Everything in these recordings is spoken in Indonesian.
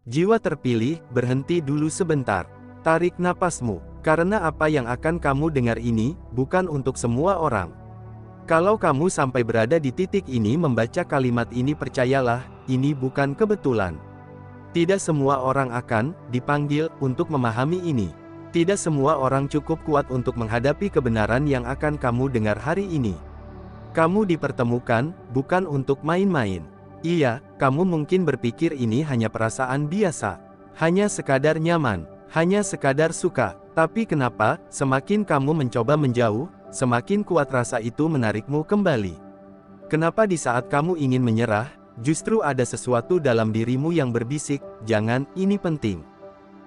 Jiwa terpilih, berhenti dulu sebentar. Tarik napasmu, karena apa yang akan kamu dengar ini, bukan untuk semua orang. Kalau kamu sampai berada di titik ini membaca kalimat ini, percayalah, ini bukan kebetulan. Tidak semua orang akan dipanggil untuk memahami ini. Tidak semua orang cukup kuat untuk menghadapi kebenaran yang akan kamu dengar hari ini. Kamu dipertemukan, bukan untuk main-main. Iya, kamu mungkin berpikir ini hanya perasaan biasa. Hanya sekadar nyaman, hanya sekadar suka. Tapi kenapa, semakin kamu mencoba menjauh, semakin kuat rasa itu menarikmu kembali? Kenapa di saat kamu ingin menyerah, justru ada sesuatu dalam dirimu yang berbisik, jangan, ini penting.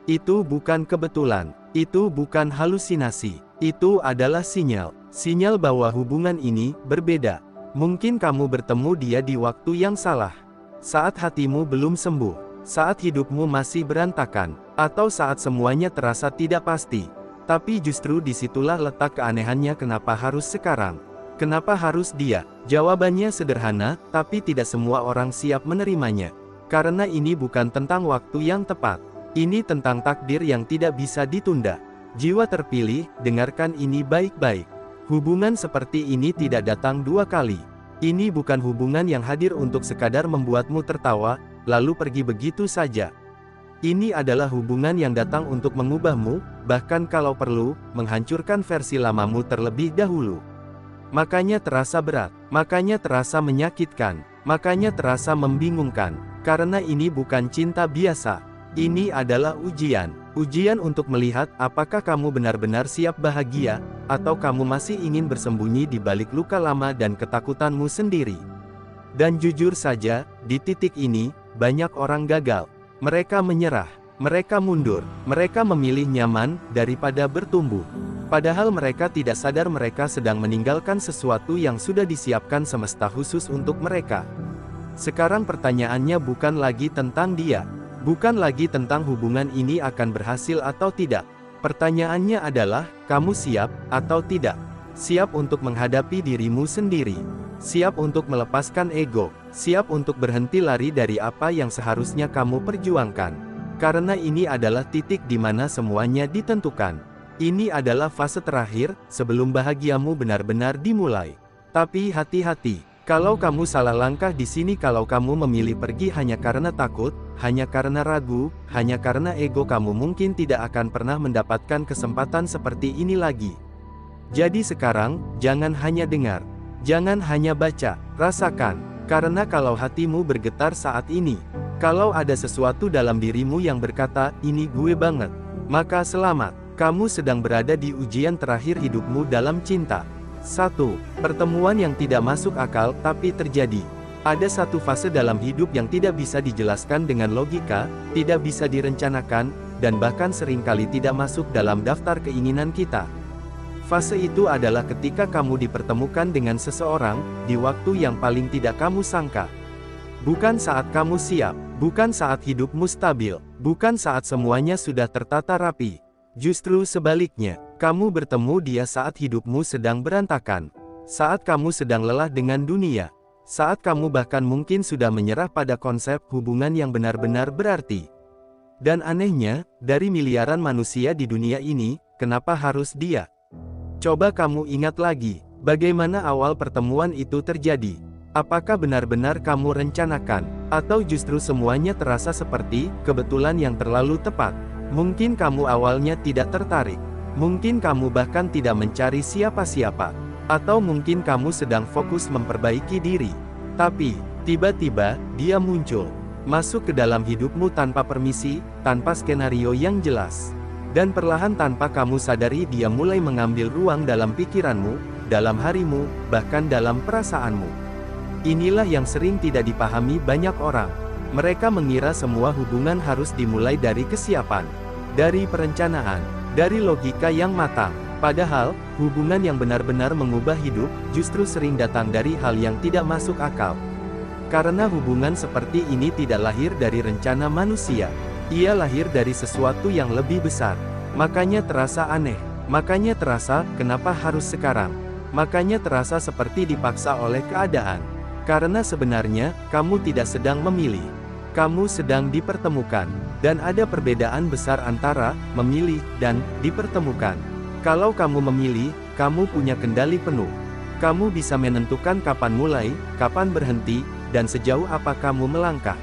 Itu bukan kebetulan, itu bukan halusinasi, itu adalah sinyal. Sinyal bahwa hubungan ini berbeda. Mungkin kamu bertemu dia di waktu yang salah. Saat hatimu belum sembuh, saat hidupmu masih berantakan, atau saat semuanya terasa tidak pasti. Tapi justru disitulah letak keanehannya. Kenapa harus sekarang? Kenapa harus dia? Jawabannya sederhana, tapi tidak semua orang siap menerimanya. Karena ini bukan tentang waktu yang tepat. Ini tentang takdir yang tidak bisa ditunda. Jiwa terpilih, dengarkan ini baik-baik. Hubungan seperti ini tidak datang dua kali. Ini bukan hubungan yang hadir untuk sekadar membuatmu tertawa, lalu pergi begitu saja. Ini adalah hubungan yang datang untuk mengubahmu, bahkan kalau perlu, menghancurkan versi lamamu terlebih dahulu. Makanya terasa berat, makanya terasa menyakitkan, makanya terasa membingungkan. Karena ini bukan cinta biasa. Ini adalah ujian. Ujian untuk melihat apakah kamu benar-benar siap bahagia, atau kamu masih ingin bersembunyi di balik luka lama dan ketakutanmu sendiri. Dan jujur saja, di titik ini, banyak orang gagal. Mereka menyerah, mereka mundur, mereka memilih nyaman, daripada bertumbuh. Padahal mereka tidak sadar mereka sedang meninggalkan sesuatu yang sudah disiapkan semesta khusus untuk mereka. Sekarang pertanyaannya bukan lagi tentang dia. Bukan lagi tentang hubungan ini akan berhasil atau tidak. Pertanyaannya adalah, kamu siap, atau tidak? Siap untuk menghadapi dirimu sendiri. Siap untuk melepaskan ego. Siap untuk berhenti lari dari apa yang seharusnya kamu perjuangkan. Karena ini adalah titik di mana semuanya ditentukan. Ini adalah fase terakhir, sebelum bahagiamu benar-benar dimulai. Tapi hati-hati. Kalau kamu salah langkah di sini, kalau kamu memilih pergi hanya karena takut, hanya karena ragu, hanya karena ego, kamu mungkin tidak akan pernah mendapatkan kesempatan seperti ini lagi. Jadi sekarang, jangan hanya dengar, jangan hanya baca, rasakan. Karena kalau hatimu bergetar saat ini, kalau ada sesuatu dalam dirimu yang berkata, ini gue banget, maka selamat, kamu sedang berada di ujian terakhir hidupmu dalam cinta. 1. Pertemuan yang tidak masuk akal, tapi terjadi. Ada satu fase dalam hidup yang tidak bisa dijelaskan dengan logika, tidak bisa direncanakan, dan bahkan seringkali tidak masuk dalam daftar keinginan kita. Fase itu adalah ketika kamu dipertemukan dengan seseorang, di waktu yang paling tidak kamu sangka. Bukan saat kamu siap, bukan saat hidupmu stabil, bukan saat semuanya sudah tertata rapi. Justru sebaliknya, kamu bertemu dia saat hidupmu sedang berantakan. Saat kamu sedang lelah dengan dunia. Saat kamu bahkan mungkin sudah menyerah pada konsep hubungan yang benar-benar berarti. Dan anehnya, dari miliaran manusia di dunia ini, kenapa harus dia? Coba kamu ingat lagi, bagaimana awal pertemuan itu terjadi? Apakah benar-benar kamu rencanakan? Atau justru semuanya terasa seperti kebetulan yang terlalu tepat? Mungkin kamu awalnya tidak tertarik. Mungkin kamu bahkan tidak mencari siapa-siapa. Atau mungkin kamu sedang fokus memperbaiki diri. Tapi, tiba-tiba, dia muncul. Masuk ke dalam hidupmu tanpa permisi, tanpa skenario yang jelas. Dan perlahan tanpa kamu sadari dia mulai mengambil ruang dalam pikiranmu, dalam harimu, bahkan dalam perasaanmu. Inilah yang sering tidak dipahami banyak orang. Mereka mengira semua hubungan harus dimulai dari kesiapan, dari perencanaan, dari logika yang matang. Padahal, hubungan yang benar-benar mengubah hidup, justru sering datang dari hal yang tidak masuk akal. Karena hubungan seperti ini tidak lahir dari rencana manusia. Ia lahir dari sesuatu yang lebih besar. Makanya terasa aneh. Makanya terasa, kenapa harus sekarang? Makanya terasa seperti dipaksa oleh keadaan. Karena sebenarnya, kamu tidak sedang memilih. Kamu sedang dipertemukan, dan ada perbedaan besar antara memilih dan dipertemukan. Kalau kamu memilih, kamu punya kendali penuh. Kamu bisa menentukan kapan mulai, kapan berhenti, dan sejauh apa kamu melangkah.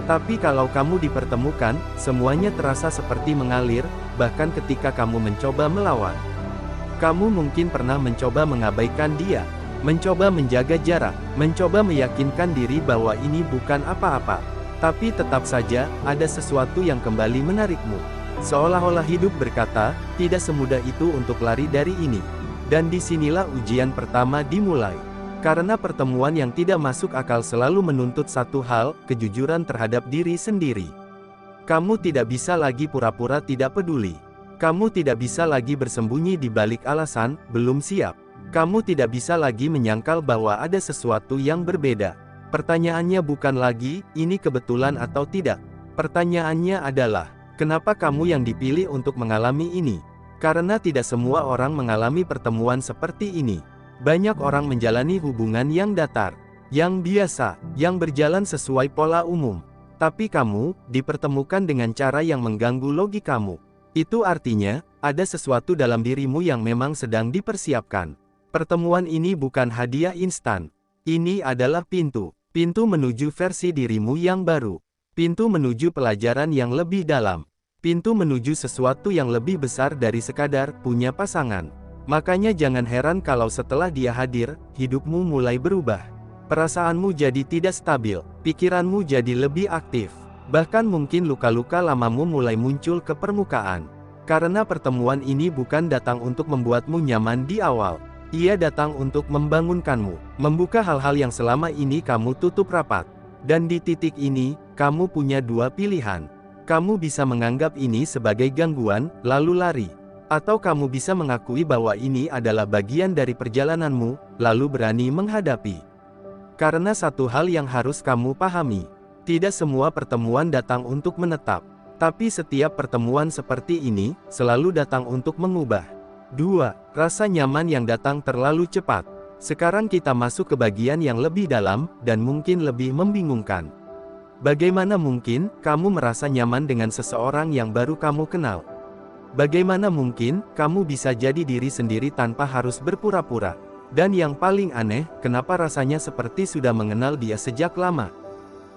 Tapi kalau kamu dipertemukan, semuanya terasa seperti mengalir, bahkan ketika kamu mencoba melawan. Kamu mungkin pernah mencoba mengabaikan dia, mencoba menjaga jarak, mencoba meyakinkan diri bahwa ini bukan apa-apa. Tapi tetap saja, ada sesuatu yang kembali menarikmu. Seolah-olah hidup berkata, tidak semudah itu untuk lari dari ini. Dan disinilah ujian pertama dimulai. Karena pertemuan yang tidak masuk akal selalu menuntut satu hal, kejujuran terhadap diri sendiri. Kamu tidak bisa lagi pura-pura tidak peduli. Kamu tidak bisa lagi bersembunyi di balik alasan, belum siap. Kamu tidak bisa lagi menyangkal bahwa ada sesuatu yang berbeda. Pertanyaannya bukan lagi, ini kebetulan atau tidak. Pertanyaannya adalah, kenapa kamu yang dipilih untuk mengalami ini? Karena tidak semua orang mengalami pertemuan seperti ini. Banyak orang menjalani hubungan yang datar, yang biasa, yang berjalan sesuai pola umum. Tapi kamu, dipertemukan dengan cara yang mengganggu logikamu. Itu artinya, ada sesuatu dalam dirimu yang memang sedang dipersiapkan. Pertemuan ini bukan hadiah instan. Ini adalah pintu. Pintu menuju versi dirimu yang baru. Pintu menuju pelajaran yang lebih dalam. Pintu menuju sesuatu yang lebih besar dari sekadar punya pasangan. Makanya jangan heran kalau setelah dia hadir, hidupmu mulai berubah. Perasaanmu jadi tidak stabil, pikiranmu jadi lebih aktif. Bahkan mungkin luka-luka lamamu mulai muncul ke permukaan. Karena pertemuan ini bukan datang untuk membuatmu nyaman di awal. Ia datang untuk membangunkanmu, membuka hal-hal yang selama ini kamu tutup rapat. Dan di titik ini, kamu punya dua pilihan. Kamu bisa menganggap ini sebagai gangguan, lalu lari. Atau kamu bisa mengakui bahwa ini adalah bagian dari perjalananmu, lalu berani menghadapi. Karena satu hal yang harus kamu pahami, tidak semua pertemuan datang untuk menetap. Tapi setiap pertemuan seperti ini, selalu datang untuk mengubah. 2. Rasa nyaman yang datang terlalu cepat. Sekarang kita masuk ke bagian yang lebih dalam, dan mungkin lebih membingungkan. Bagaimana mungkin, kamu merasa nyaman dengan seseorang yang baru kamu kenal? Bagaimana mungkin, kamu bisa jadi diri sendiri tanpa harus berpura-pura? Dan yang paling aneh, kenapa rasanya seperti sudah mengenal dia sejak lama?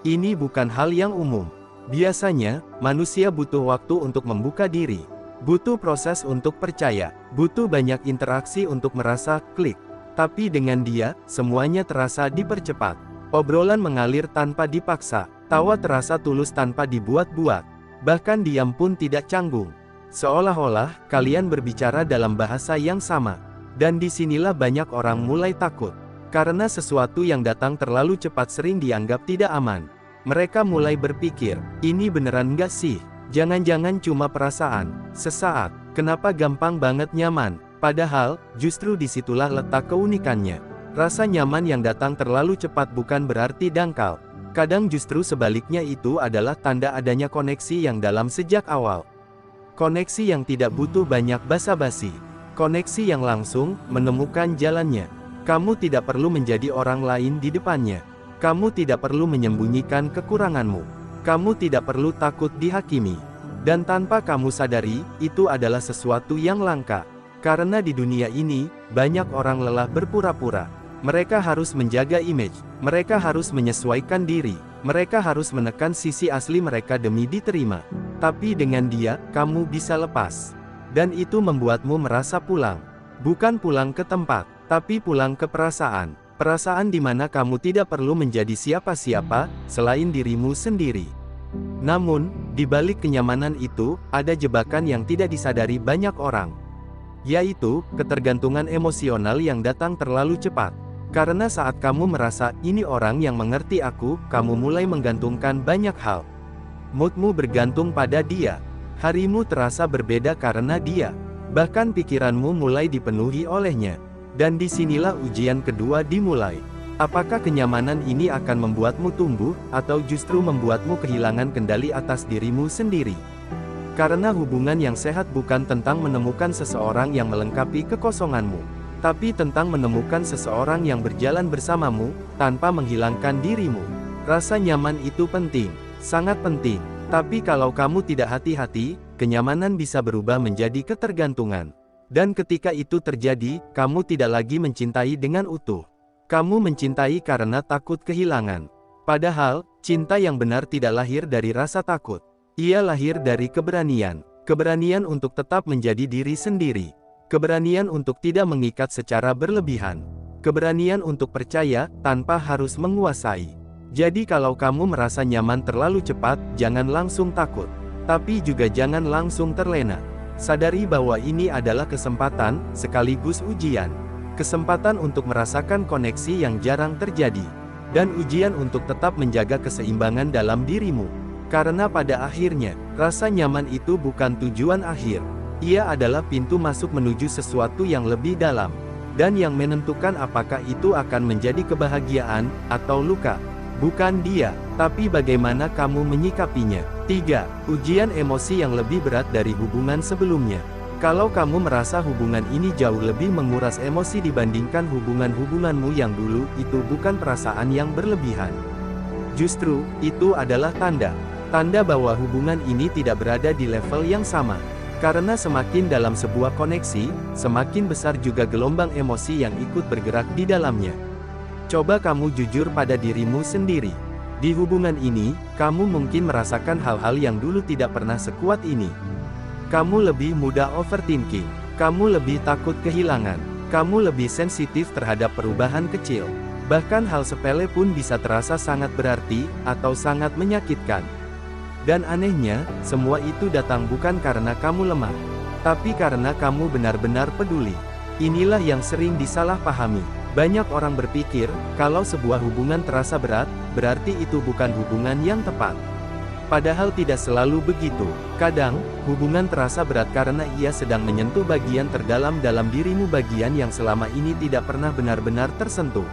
Ini bukan hal yang umum. Biasanya, manusia butuh waktu untuk membuka diri. Butuh proses untuk percaya, butuh banyak interaksi untuk merasa klik. Tapi dengan dia, semuanya terasa dipercepat. Obrolan mengalir tanpa dipaksa, tawa terasa tulus tanpa dibuat-buat. Bahkan diam pun tidak canggung. Seolah-olah, kalian berbicara dalam bahasa yang sama. Dan disinilah banyak orang mulai takut. Karena sesuatu yang datang terlalu cepat sering dianggap tidak aman. Mereka mulai berpikir, ini beneran nggak sih? Jangan-jangan cuma perasaan, sesaat, kenapa gampang banget nyaman? Padahal, justru disitulah letak keunikannya. Rasa nyaman yang datang terlalu cepat bukan berarti dangkal. Kadang justru sebaliknya itu adalah tanda adanya koneksi yang dalam sejak awal. Koneksi yang tidak butuh banyak basa-basi. Koneksi yang langsung, menemukan jalannya. Kamu tidak perlu menjadi orang lain di depannya. Kamu tidak perlu menyembunyikan kekuranganmu. Kamu tidak perlu takut dihakimi. Dan tanpa kamu sadari, itu adalah sesuatu yang langka. Karena di dunia ini, banyak orang lelah berpura-pura. Mereka harus menjaga image. Mereka harus menyesuaikan diri. Mereka harus menekan sisi asli mereka demi diterima. Tapi dengan dia, kamu bisa lepas. Dan itu membuatmu merasa pulang. Bukan pulang ke tempat, tapi pulang ke perasaan. Perasaan di mana kamu tidak perlu menjadi siapa-siapa, selain dirimu sendiri. Namun, di balik kenyamanan itu, ada jebakan yang tidak disadari banyak orang. Yaitu, ketergantungan emosional yang datang terlalu cepat. Karena saat kamu merasa, ini orang yang mengerti aku, kamu mulai menggantungkan banyak hal. Moodmu bergantung pada dia. Harimu terasa berbeda karena dia. Bahkan pikiranmu mulai dipenuhi olehnya. Dan disinilah ujian kedua dimulai. Apakah kenyamanan ini akan membuatmu tumbuh, atau justru membuatmu kehilangan kendali atas dirimu sendiri? Karena hubungan yang sehat bukan tentang menemukan seseorang yang melengkapi kekosonganmu, tapi tentang menemukan seseorang yang berjalan bersamamu, tanpa menghilangkan dirimu. Rasa nyaman itu penting, sangat penting. Tapi kalau kamu tidak hati-hati, kenyamanan bisa berubah menjadi ketergantungan. Dan ketika itu terjadi, kamu tidak lagi mencintai dengan utuh. Kamu mencintai karena takut kehilangan. Padahal, cinta yang benar tidak lahir dari rasa takut. Ia lahir dari keberanian. Keberanian untuk tetap menjadi diri sendiri. Keberanian untuk tidak mengikat secara berlebihan. Keberanian untuk percaya, tanpa harus menguasai. Jadi kalau kamu merasa nyaman terlalu cepat, jangan langsung takut. Tapi juga jangan langsung terlena. Sadari bahwa ini adalah kesempatan, sekaligus ujian. Kesempatan untuk merasakan koneksi yang jarang terjadi. Dan ujian untuk tetap menjaga keseimbangan dalam dirimu. Karena pada akhirnya, rasa nyaman itu bukan tujuan akhir. Ia adalah pintu masuk menuju sesuatu yang lebih dalam. Dan yang menentukan apakah itu akan menjadi kebahagiaan, atau luka. Bukan dia, tapi bagaimana kamu menyikapinya. 3. Ujian emosi yang lebih berat dari hubungan sebelumnya. Kalau kamu merasa hubungan ini jauh lebih menguras emosi dibandingkan hubungan-hubunganmu yang dulu, itu bukan perasaan yang berlebihan. Justru, itu adalah tanda bahwa hubungan ini tidak berada di level yang sama. Karena semakin dalam sebuah koneksi, semakin besar juga gelombang emosi yang ikut bergerak di dalamnya. Coba kamu jujur pada dirimu sendiri. Di hubungan ini, kamu mungkin merasakan hal-hal yang dulu tidak pernah sekuat ini. Kamu lebih mudah overthinking. Kamu lebih takut kehilangan. Kamu lebih sensitif terhadap perubahan kecil. Bahkan hal sepele pun bisa terasa sangat berarti, atau sangat menyakitkan. Dan anehnya, semua itu datang bukan karena kamu lemah, tapi karena kamu benar-benar peduli. Inilah yang sering disalahpahami. Banyak orang berpikir, kalau sebuah hubungan terasa berat, berarti itu bukan hubungan yang tepat. Padahal tidak selalu begitu. Kadang, hubungan terasa berat karena ia sedang menyentuh bagian terdalam dalam dirimu, bagian yang selama ini tidak pernah benar-benar tersentuh.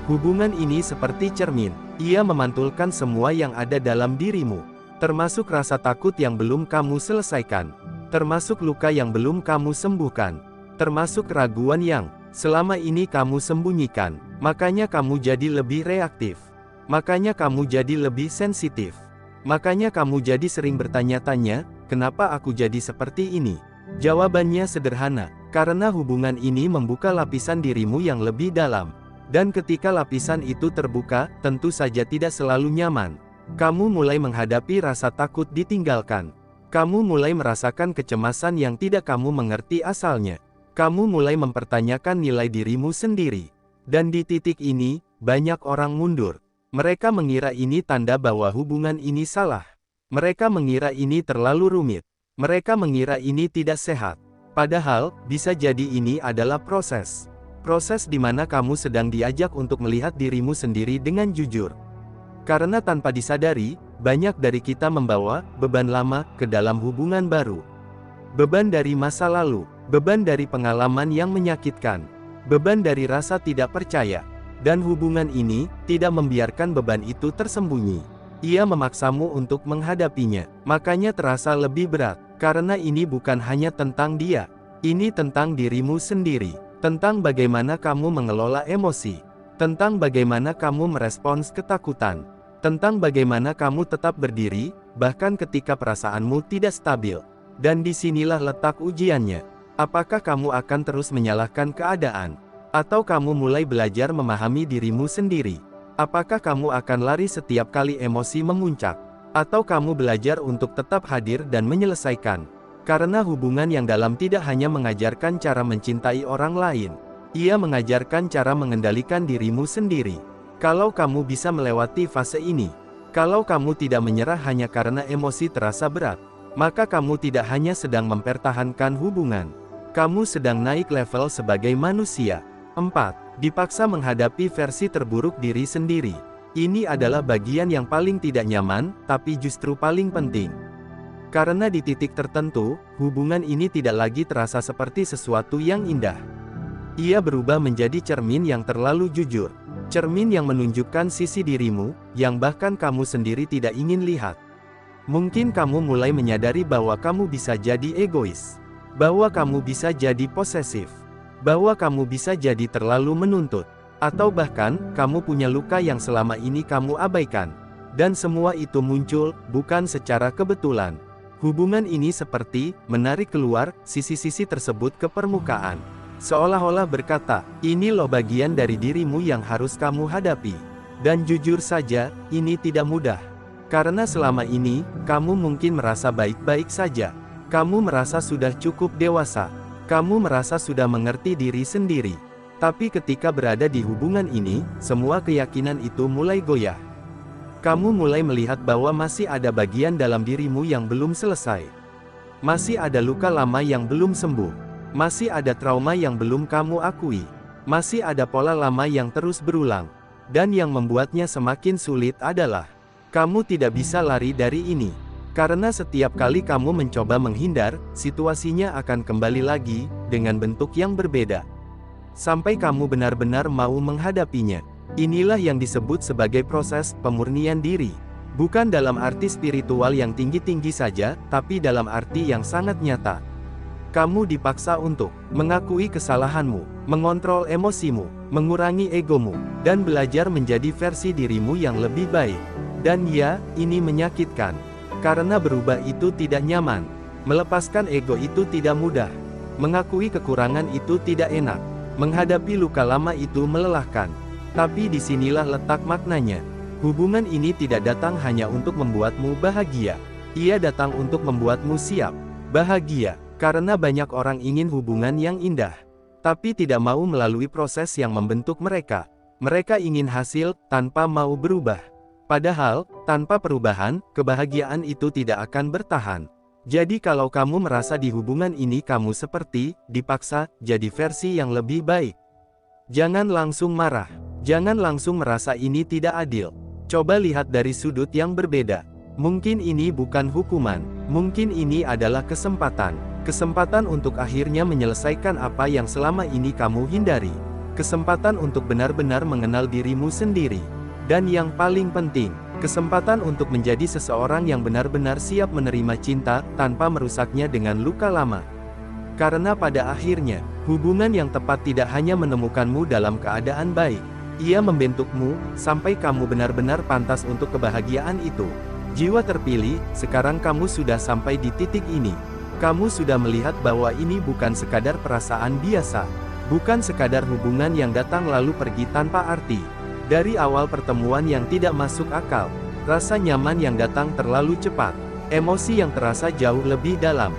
Hubungan ini seperti cermin. Ia memantulkan semua yang ada dalam dirimu. Termasuk rasa takut yang belum kamu selesaikan. Termasuk luka yang belum kamu sembuhkan. Termasuk keraguan yang selama ini kamu sembunyikan. Makanya kamu jadi lebih reaktif. Makanya kamu jadi lebih sensitif. Makanya kamu jadi sering bertanya-tanya, kenapa aku jadi seperti ini? Jawabannya sederhana, karena hubungan ini membuka lapisan dirimu yang lebih dalam. Dan ketika lapisan itu terbuka, tentu saja tidak selalu nyaman. Kamu mulai menghadapi rasa takut ditinggalkan. Kamu mulai merasakan kecemasan yang tidak kamu mengerti asalnya. Kamu mulai mempertanyakan nilai dirimu sendiri. Dan di titik ini, banyak orang mundur. Mereka mengira ini tanda bahwa hubungan ini salah. Mereka mengira ini terlalu rumit. Mereka mengira ini tidak sehat. Padahal, bisa jadi ini adalah proses. Proses di mana kamu sedang diajak untuk melihat dirimu sendiri dengan jujur. Karena tanpa disadari, banyak dari kita membawa beban lama ke dalam hubungan baru. Beban dari masa lalu, beban dari pengalaman yang menyakitkan, beban dari rasa tidak percaya. Dan hubungan ini tidak membiarkan beban itu tersembunyi. Ia memaksamu untuk menghadapinya. Makanya terasa lebih berat, karena ini bukan hanya tentang dia. Ini tentang dirimu sendiri. Tentang bagaimana kamu mengelola emosi. Tentang bagaimana kamu merespons ketakutan. Tentang bagaimana kamu tetap berdiri, bahkan ketika perasaanmu tidak stabil. Dan disinilah letak ujiannya. Apakah kamu akan terus menyalahkan keadaan? Atau kamu mulai belajar memahami dirimu sendiri? Apakah kamu akan lari setiap kali emosi memuncak? Atau kamu belajar untuk tetap hadir dan menyelesaikan? Karena hubungan yang dalam tidak hanya mengajarkan cara mencintai orang lain. Ia mengajarkan cara mengendalikan dirimu sendiri. Kalau kamu bisa melewati fase ini, kalau kamu tidak menyerah hanya karena emosi terasa berat, maka kamu tidak hanya sedang mempertahankan hubungan. Kamu sedang naik level sebagai manusia. 4. Dipaksa menghadapi versi terburuk diri sendiri. Ini adalah bagian yang paling tidak nyaman, tapi justru paling penting. Karena di titik tertentu, hubungan ini tidak lagi terasa seperti sesuatu yang indah. Ia berubah menjadi cermin yang terlalu jujur. Cermin yang menunjukkan sisi dirimu, yang bahkan kamu sendiri tidak ingin lihat. Mungkin kamu mulai menyadari bahwa kamu bisa jadi egois. Bahwa kamu bisa jadi posesif. Bahwa kamu bisa jadi terlalu menuntut. Atau bahkan, kamu punya luka yang selama ini kamu abaikan. Dan semua itu muncul, bukan secara kebetulan. Hubungan ini seperti menarik keluar sisi-sisi tersebut ke permukaan. Seolah-olah berkata, ini loh bagian dari dirimu yang harus kamu hadapi. Dan jujur saja, ini tidak mudah. Karena selama ini, kamu mungkin merasa baik-baik saja. Kamu merasa sudah cukup dewasa. Kamu merasa sudah mengerti diri sendiri. Tapi ketika berada di hubungan ini, semua keyakinan itu mulai goyah. Kamu mulai melihat bahwa masih ada bagian dalam dirimu yang belum selesai. Masih ada luka lama yang belum sembuh. Masih ada trauma yang belum kamu akui. Masih ada pola lama yang terus berulang. Dan yang membuatnya semakin sulit adalah, kamu tidak bisa lari dari ini. Karena setiap kali kamu mencoba menghindar, situasinya akan kembali lagi, dengan bentuk yang berbeda. Sampai kamu benar-benar mau menghadapinya. Inilah yang disebut sebagai proses pemurnian diri. Bukan dalam arti spiritual yang tinggi-tinggi saja, tapi dalam arti yang sangat nyata. Kamu dipaksa untuk mengakui kesalahanmu, mengontrol emosimu, mengurangi egomu, dan belajar menjadi versi dirimu yang lebih baik. Dan ya, ini menyakitkan. Karena berubah itu tidak nyaman. Melepaskan ego itu tidak mudah. Mengakui kekurangan itu tidak enak. Menghadapi luka lama itu melelahkan. Tapi disinilah letak maknanya. Hubungan ini tidak datang hanya untuk membuatmu bahagia. Ia datang untuk membuatmu siap. Bahagia, karena banyak orang ingin hubungan yang indah. Tapi tidak mau melalui proses yang membentuk mereka. Mereka ingin hasil, tanpa mau berubah. Padahal, tanpa perubahan, kebahagiaan itu tidak akan bertahan. Jadi kalau kamu merasa di hubungan ini kamu seperti, dipaksa, jadi versi yang lebih baik. Jangan langsung marah. Jangan langsung merasa ini tidak adil. Coba lihat dari sudut yang berbeda. Mungkin ini bukan hukuman. Mungkin ini adalah kesempatan. Kesempatan untuk akhirnya menyelesaikan apa yang selama ini kamu hindari. Kesempatan untuk benar-benar mengenal dirimu sendiri. Dan yang paling penting, kesempatan untuk menjadi seseorang yang benar-benar siap menerima cinta, tanpa merusaknya dengan luka lama. Karena pada akhirnya, hubungan yang tepat tidak hanya menemukanmu dalam keadaan baik. Ia membentukmu, sampai kamu benar-benar pantas untuk kebahagiaan itu. Jiwa terpilih, sekarang kamu sudah sampai di titik ini. Kamu sudah melihat bahwa ini bukan sekadar perasaan biasa. Bukan sekadar hubungan yang datang lalu pergi tanpa arti. Dari awal pertemuan yang tidak masuk akal. Rasa nyaman yang datang terlalu cepat. Emosi yang terasa jauh lebih dalam.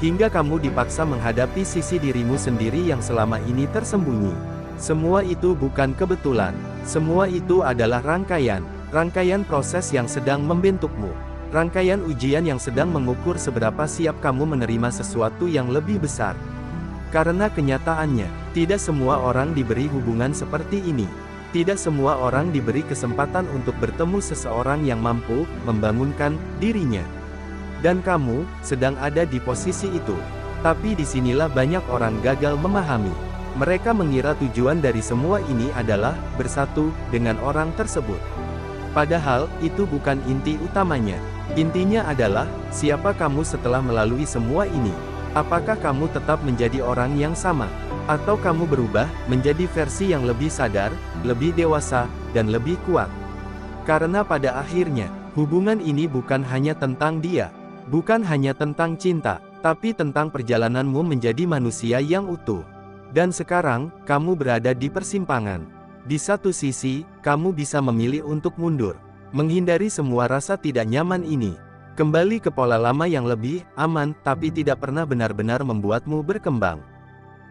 Hingga kamu dipaksa menghadapi sisi dirimu sendiri yang selama ini tersembunyi. Semua itu bukan kebetulan. Semua itu adalah rangkaian proses yang sedang membentukmu. Rangkaian ujian yang sedang mengukur seberapa siap kamu menerima sesuatu yang lebih besar. Karena kenyataannya, tidak semua orang diberi hubungan seperti ini. Tidak semua orang diberi kesempatan untuk bertemu seseorang yang mampu membangunkan dirinya. Dan kamu sedang ada di posisi itu. Tapi disinilah banyak orang gagal memahami. Mereka mengira tujuan dari semua ini adalah bersatu dengan orang tersebut. Padahal, itu bukan inti utamanya. Intinya adalah, siapa kamu setelah melalui semua ini? Apakah kamu tetap menjadi orang yang sama? Atau kamu berubah, menjadi versi yang lebih sadar, lebih dewasa, dan lebih kuat? Karena pada akhirnya, hubungan ini bukan hanya tentang dia. Bukan hanya tentang cinta, tapi tentang perjalananmu menjadi manusia yang utuh. Dan sekarang, kamu berada di persimpangan. Di satu sisi, kamu bisa memilih untuk mundur. Menghindari semua rasa tidak nyaman ini. Kembali ke pola lama yang lebih aman, tapi tidak pernah benar-benar membuatmu berkembang.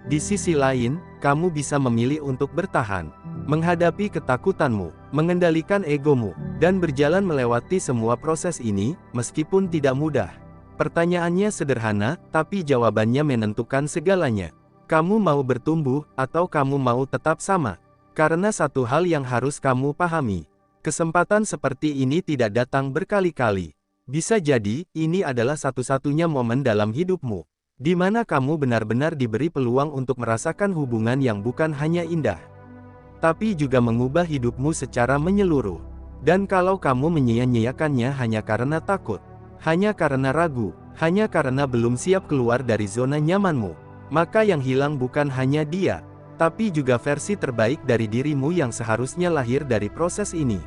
Di sisi lain, kamu bisa memilih untuk bertahan. Menghadapi ketakutanmu, mengendalikan egomu, dan berjalan melewati semua proses ini, meskipun tidak mudah. Pertanyaannya sederhana, tapi jawabannya menentukan segalanya. Kamu mau bertumbuh, atau kamu mau tetap sama? Karena satu hal yang harus kamu pahami. Kesempatan seperti ini tidak datang berkali-kali. Bisa jadi, ini adalah satu-satunya momen dalam hidupmu. Di mana kamu benar-benar diberi peluang untuk merasakan hubungan yang bukan hanya indah. Tapi juga mengubah hidupmu secara menyeluruh. Dan kalau kamu menyia-nyiakannya hanya karena takut. Hanya karena ragu. Hanya karena belum siap keluar dari zona nyamanmu. Maka yang hilang bukan hanya dia, tapi juga versi terbaik dari dirimu yang seharusnya lahir dari proses ini.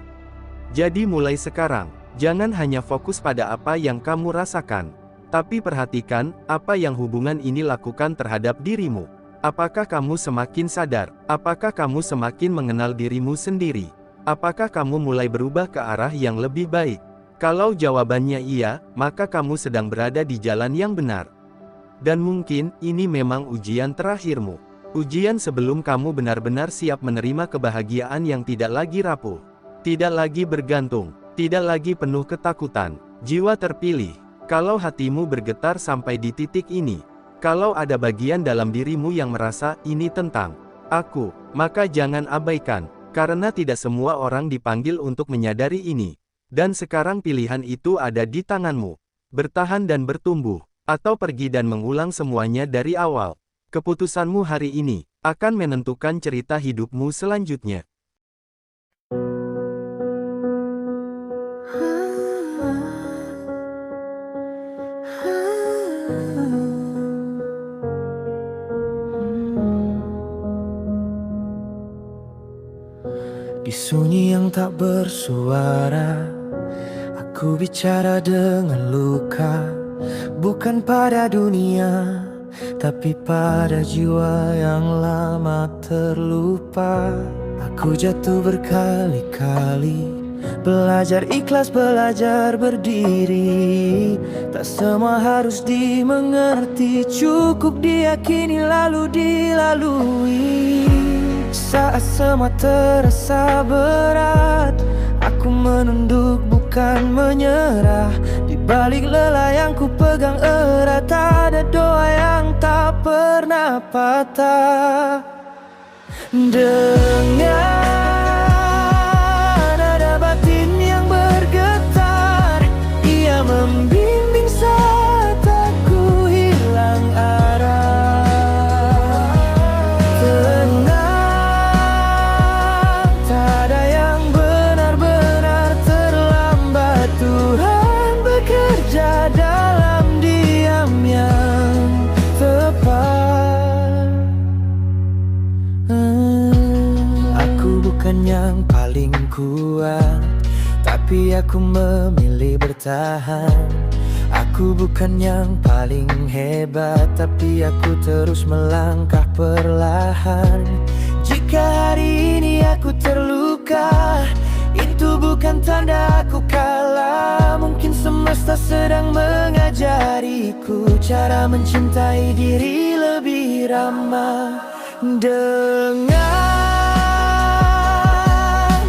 Jadi mulai sekarang, jangan hanya fokus pada apa yang kamu rasakan, tapi perhatikan apa yang hubungan ini lakukan terhadap dirimu. Apakah kamu semakin sadar? Apakah kamu semakin mengenal dirimu sendiri? Apakah kamu mulai berubah ke arah yang lebih baik? Kalau jawabannya iya, maka kamu sedang berada di jalan yang benar. Dan mungkin, ini memang ujian terakhirmu. Ujian sebelum kamu benar-benar siap menerima kebahagiaan yang tidak lagi rapuh. Tidak lagi bergantung. Tidak lagi penuh ketakutan. Jiwa terpilih. Kalau hatimu bergetar sampai di titik ini, kalau ada bagian dalam dirimu yang merasa, ini tentang aku, maka jangan abaikan, karena tidak semua orang dipanggil untuk menyadari ini. Dan sekarang pilihan itu ada di tanganmu. Bertahan dan bertumbuh, atau pergi dan mengulang semuanya dari awal. Keputusanmu hari ini akan menentukan cerita hidupmu selanjutnya. Di sunyi yang tak bersuara, aku bicara dengan luka. Bukan pada dunia, tapi pada jiwa yang lama terlupa. Aku jatuh berkali-kali, belajar ikhlas, belajar berdiri. Tak semua harus dimengerti, cukup diyakini lalu dilalui. Saat semua terasa berat, aku menunduk bukan menyerah. Di balik lelah yang ku pegang erat, ada doa yang tak pernah patah. Dengan nada batin yang bergetar, ia membimbing saat aku hilang arah. Tenang, tak ada yang benar-benar terlambat. Tuhan bekerja dalam diam yang tepat. Aku bukan yang paling kuat, tapi aku memilih bertahan. Aku bukan yang paling hebat, tapi aku terus melangkah perlahan. Jika hari ini aku terluka, itu bukan tanda aku kalah. Mungkin semesta sedang mengajariku cara mencintai diri lebih ramah. Dengan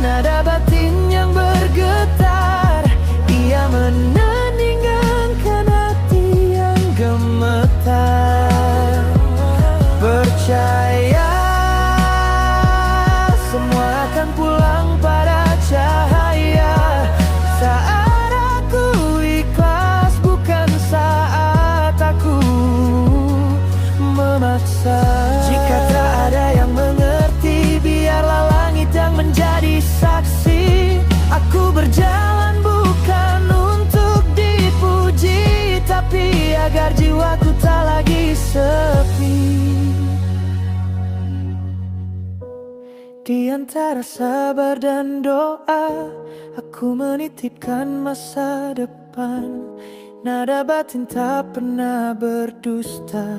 nada batin yang bergetar, ia menandingkan hati yang gemetar. Percaya, semua akan pulang pada cahaya. Saat aku ikhlas, bukan saat aku memaksa. Jika tak ada yang mengerti, biarlah langit yang menjadi saksi. Aku berjalan bukan untuk dipuji, tapi agar jiwaku tak lagi sepi. Di antara sabar dan doa, aku menitipkan masa depan. Nada batin tak pernah berdusta,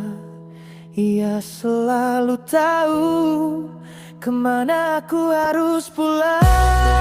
ia selalu tahu kemana aku harus pulang.